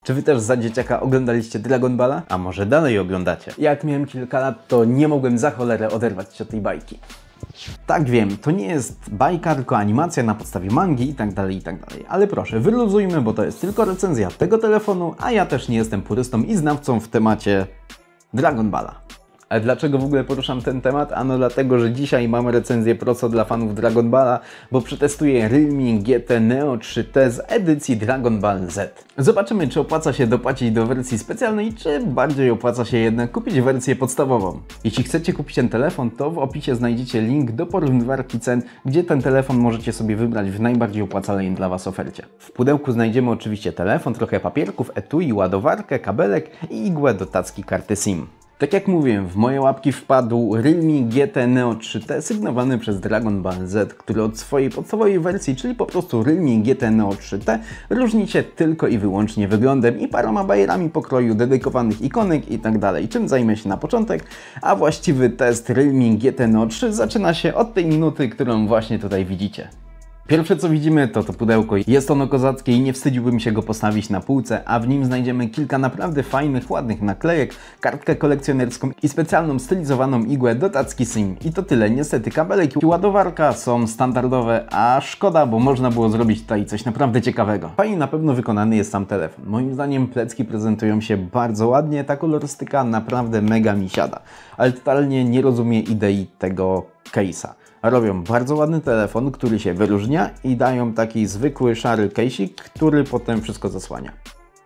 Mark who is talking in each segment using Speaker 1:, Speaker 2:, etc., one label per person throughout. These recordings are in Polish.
Speaker 1: Czy wy też za dzieciaka oglądaliście Dragon Balla? A może dalej oglądacie? Jak miałem kilka lat, to nie mogłem za cholerę oderwać się od tej bajki. Tak, wiem, to nie jest bajka, tylko animacja na podstawie mangi i tak dalej. Ale proszę, wyluzujmy, bo to jest tylko recenzja tego telefonu, a ja też nie jestem purystą i znawcą w temacie Dragon Balla. Ale dlaczego w ogóle poruszam ten temat? Ano dlatego, że dzisiaj mam recenzję prosto dla fanów Dragon Balla, bo przetestuję Realme GT Neo 3T z edycji Dragon Ball Z. Zobaczymy, czy opłaca się dopłacić do wersji specjalnej, czy bardziej opłaca się jednak kupić wersję podstawową. Jeśli chcecie kupić ten telefon, to w opisie znajdziecie link do porównywarki cen, gdzie ten telefon możecie sobie wybrać w najbardziej opłacalnej dla Was ofercie. W pudełku znajdziemy oczywiście telefon, trochę papierków, etui, ładowarkę, kabelek i igłę do tacki karty SIM. Tak jak mówiłem, w moje łapki wpadł Realme GT Neo 3T sygnowany przez Dragon Ball Z, który od swojej podstawowej wersji, czyli po prostu Realme GT Neo 3T, różni się tylko i wyłącznie wyglądem i paroma bajerami pokroju, dedykowanych ikonek i tak dalej, czym zajmę się na początek, a właściwy test Realme GT Neo 3 zaczyna się od tej minuty, którą właśnie tutaj widzicie. Pierwsze co widzimy to pudełko. Jest ono kozackie i nie wstydziłbym się go postawić na półce, a w nim znajdziemy kilka naprawdę fajnych, ładnych naklejek, kartkę kolekcjonerską i specjalną stylizowaną igłę do tacki SIM. I to tyle. Niestety kabelek i ładowarka są standardowe, a szkoda, bo można było zrobić tutaj coś naprawdę ciekawego. Fajnie na pewno wykonany jest sam telefon. Moim zdaniem plecki prezentują się bardzo ładnie, ta kolorystyka naprawdę mega mi siada. Ale totalnie nie rozumiem idei tego case'a. Robią bardzo ładny telefon, który się wyróżnia i dają taki zwykły szary case'ik, który potem wszystko zasłania.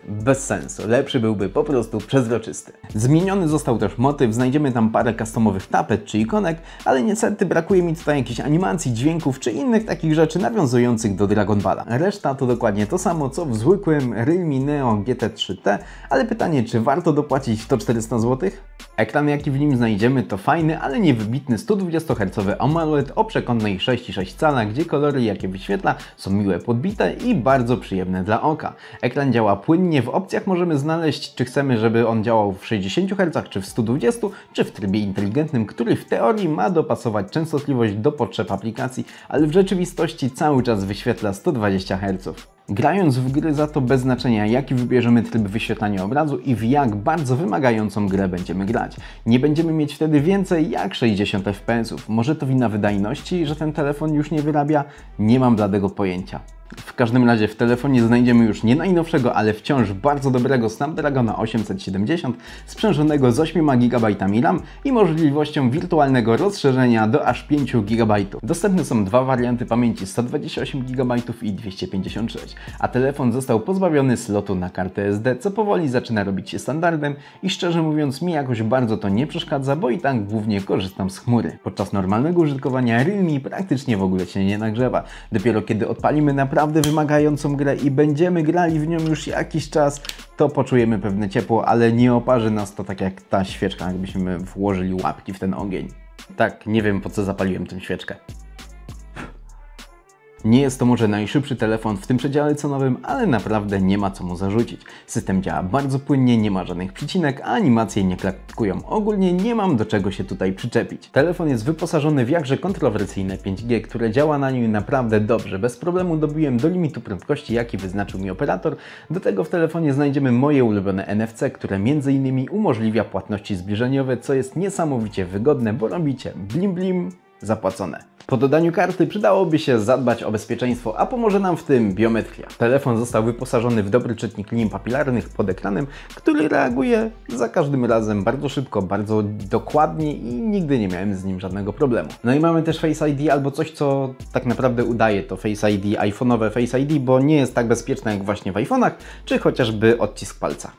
Speaker 1: Bez sensu, lepszy byłby po prostu przezroczysty. Zmieniony został też motyw, znajdziemy tam parę customowych tapet czy ikonek, ale niestety brakuje mi tutaj jakichś animacji, dźwięków czy innych takich rzeczy nawiązujących do Dragon Balla. Reszta to dokładnie to samo co w zwykłym Realme Neo GT 3T, ale pytanie, czy warto dopłacić to 400 zł? Ekran jaki w nim znajdziemy to fajny, ale niewybitny 120 Hz AMOLED o przekątnej 6,6 cala, gdzie kolory jakie wyświetla są miłe podbite i bardzo przyjemne dla oka. Ekran działa płynnie, w opcjach możemy znaleźć, czy chcemy, żeby on działał w 60 Hz, czy w 120, czy w trybie inteligentnym, który w teorii ma dopasować częstotliwość do potrzeb aplikacji, ale w rzeczywistości cały czas wyświetla 120 Hz. Grając w gry za to bez znaczenia, jaki wybierzemy tryb wyświetlania obrazu i w jak bardzo wymagającą grę będziemy grać. Nie będziemy mieć wtedy więcej jak 60 fps. Może to wina wydajności, że ten telefon już nie wyrabia? Nie mam bladego pojęcia. W każdym razie w telefonie znajdziemy już nie najnowszego, ale wciąż bardzo dobrego Snapdragona 870 sprzężonego z 8 GB RAM i możliwością wirtualnego rozszerzenia do aż 5 GB. Dostępne są dwa warianty pamięci 128 GB i 256, a telefon został pozbawiony slotu na kartę SD, co powoli zaczyna robić się standardem i szczerze mówiąc mi jakoś bardzo to nie przeszkadza, bo i tak głównie korzystam z chmury. Podczas normalnego użytkowania Realme praktycznie w ogóle się nie nagrzewa. Dopiero kiedy odpalimy naprawdę wymagającą grę i będziemy grali w nią już jakiś czas, to poczujemy pewne ciepło, ale nie oparzy nas to tak jak ta świeczka, jakbyśmy włożyli łapki w ten ogień. Tak, nie wiem po co zapaliłem tę świeczkę. Nie jest to może najszybszy telefon w tym przedziale cenowym, ale naprawdę nie ma co mu zarzucić. System działa bardzo płynnie, nie ma żadnych przycinek, a animacje nie klatkują. Ogólnie nie mam do czego się tutaj przyczepić. Telefon jest wyposażony w jakże kontrowersyjne 5G, które działa na nim naprawdę dobrze. Bez problemu dobiłem do limitu prędkości, jaki wyznaczył mi operator. Do tego w telefonie znajdziemy moje ulubione NFC, które m.in. umożliwia płatności zbliżeniowe, co jest niesamowicie wygodne, bo robicie blim blim zapłacone. Po dodaniu karty przydałoby się zadbać o bezpieczeństwo, a pomoże nam w tym biometria. Telefon został wyposażony w dobry czytnik linii papilarnych pod ekranem, który reaguje za każdym razem bardzo szybko, bardzo dokładnie i nigdy nie miałem z nim żadnego problemu. No i mamy też Face ID albo coś, co tak naprawdę udaje to Face ID, iPhone'owe Face ID, bo nie jest tak bezpieczne jak właśnie w iPhone'ach, czy chociażby odcisk palca.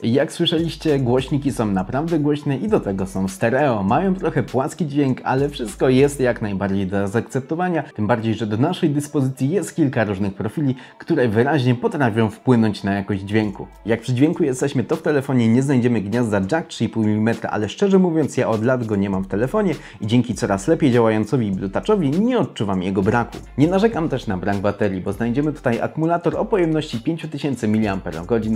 Speaker 1: Jak słyszeliście, głośniki są naprawdę głośne i do tego są stereo. Mają trochę płaski dźwięk, ale wszystko jest jak najbardziej do zaakceptowania. Tym bardziej, że do naszej dyspozycji jest kilka różnych profili, które wyraźnie potrafią wpłynąć na jakość dźwięku. Jak przy dźwięku jesteśmy, to w telefonie nie znajdziemy gniazda jack 3,5 mm, ale szczerze mówiąc ja od lat go nie mam w telefonie i dzięki coraz lepiej działającowi Blue Touchowi nie odczuwam jego braku. Nie narzekam też na brak baterii, bo znajdziemy tutaj akumulator o pojemności 5000 mAh,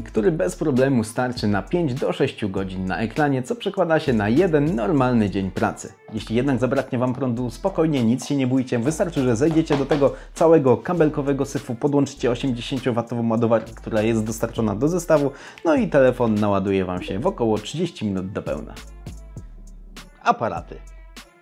Speaker 1: który bez problemu starczy wystarczy na 5 do 6 godzin na ekranie, co przekłada się na jeden normalny dzień pracy. Jeśli jednak zabraknie Wam prądu, spokojnie, nic się nie bójcie, wystarczy, że zejdziecie do tego całego kabelkowego syfu, podłączycie 80W ładowarkę, która jest dostarczona do zestawu, no i telefon naładuje Wam się w około 30 minut do pełna. Aparaty.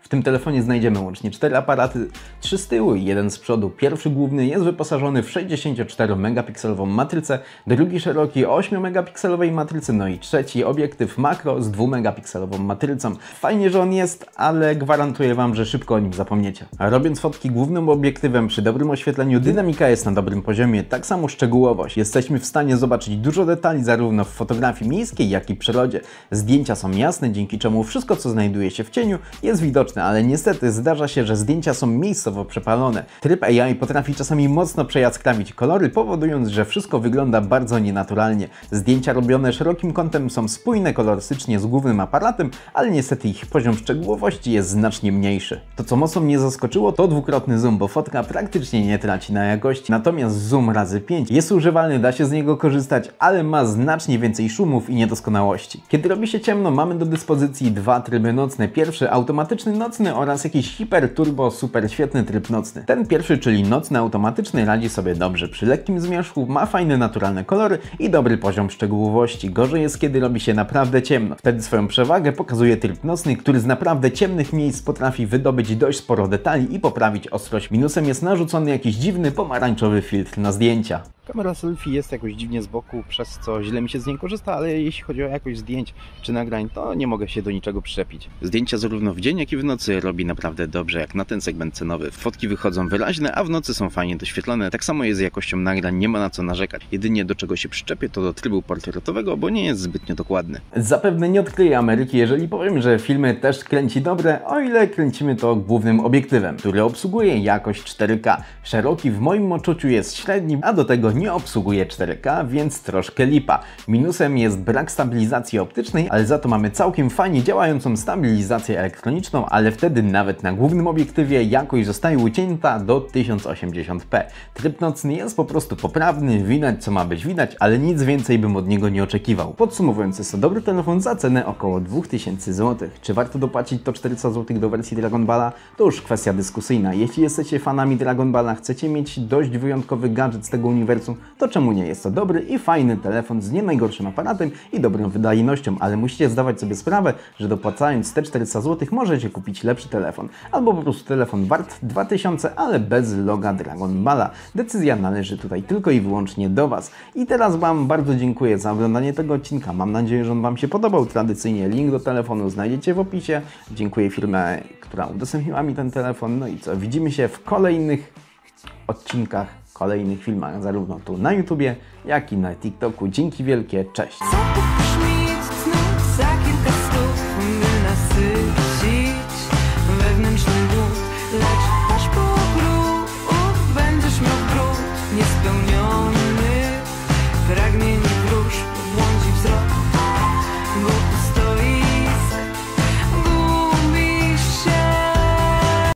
Speaker 1: W tym telefonie znajdziemy łącznie 4 aparaty, 3 z tyłu i 1 z przodu. Pierwszy główny jest wyposażony w 64-megapikselową matrycę, drugi szeroki 8-megapikselowej matrycy, no i trzeci obiektyw makro z 2-megapikselową matrycą. Fajnie, że on jest, ale gwarantuję Wam, że szybko o nim zapomniecie. A robiąc fotki głównym obiektywem przy dobrym oświetleniu, dynamika jest na dobrym poziomie, tak samo szczegółowość. Jesteśmy w stanie zobaczyć dużo detali zarówno w fotografii miejskiej, jak i przyrodzie. Zdjęcia są jasne, dzięki czemu wszystko, co znajduje się w cieniu, jest widoczne, ale niestety zdarza się, że zdjęcia są miejscowo przepalone. Tryb AI potrafi czasami mocno przejaskrawić kolory, powodując, że wszystko wygląda bardzo nienaturalnie. Zdjęcia robione szerokim kątem są spójne kolorystycznie z głównym aparatem, ale niestety ich poziom szczegółowości jest znacznie mniejszy. To, co mocno mnie zaskoczyło, to dwukrotny zoom, bo fotka praktycznie nie traci na jakości. Natomiast zoom razy 5 jest używalny, da się z niego korzystać, ale ma znacznie więcej szumów i niedoskonałości. Kiedy robi się ciemno, mamy do dyspozycji dwa tryby nocne. Pierwszy automatyczny nocny oraz jakiś hiper turbo super świetny tryb nocny. Ten pierwszy, czyli nocny automatyczny, radzi sobie dobrze przy lekkim zmierzchu, ma fajne naturalne kolory i dobry poziom szczegółowości. Gorzej jest, kiedy robi się naprawdę ciemno. Wtedy swoją przewagę pokazuje tryb nocny, który z naprawdę ciemnych miejsc potrafi wydobyć dość sporo detali i poprawić ostrość. Minusem jest narzucony jakiś dziwny pomarańczowy filtr na zdjęcia. Kamera selfie jest jakoś dziwnie z boku, przez co źle mi się z niej korzysta, ale jeśli chodzi o jakość zdjęć czy nagrań, to nie mogę się do niczego przyczepić. Zdjęcia zarówno w dzień, jak i w nocy robi naprawdę dobrze, jak na ten segment cenowy. Fotki wychodzą wyraźne, a w nocy są fajnie doświetlone. Tak samo jest z jakością nagrań, nie ma na co narzekać. Jedynie do czego się przyczepię, to do trybu portretowego, bo nie jest zbytnio dokładny. Zapewne nie odkryję Ameryki, jeżeli powiem, że filmy też kręci dobre, o ile kręcimy to głównym obiektywem, który obsługuje jakość 4K. Szeroki w moim odczuciu jest średni, a do tego nie obsługuje 4K, więc troszkę lipa. Minusem jest brak stabilizacji optycznej, ale za to mamy całkiem fajnie działającą stabilizację elektroniczną, ale wtedy nawet na głównym obiektywie jakość zostaje ucięta do 1080p. Tryb nocny jest po prostu poprawny, widać co ma być widać, ale nic więcej bym od niego nie oczekiwał. Podsumowując, jest to dobry telefon za cenę około 2000 zł. Czy warto dopłacić to 400 zł do wersji Dragon Balla? To już kwestia dyskusyjna. Jeśli jesteście fanami Dragon Balla, chcecie mieć dość wyjątkowy gadżet z tego uniwersum, to czemu nie? Jest to dobry i fajny telefon z nie najgorszym aparatem i dobrą wydajnością, ale musicie zdawać sobie sprawę, że dopłacając te 400 zł możecie kupić lepszy telefon, albo po prostu telefon wart 2000, ale bez loga Dragon Balla. Decyzja należy tutaj tylko i wyłącznie do Was. I teraz Wam bardzo dziękuję za oglądanie tego odcinka. Mam nadzieję, że on Wam się podobał. Tradycyjnie link do telefonu znajdziecie w opisie. Dziękuję firmie, która udostępniła mi ten telefon. No i co? Widzimy się w kolejnych odcinkach, kolejnych filmach, zarówno tu na YouTubie, jak i na TikToku. Dzięki wielkie, cześć!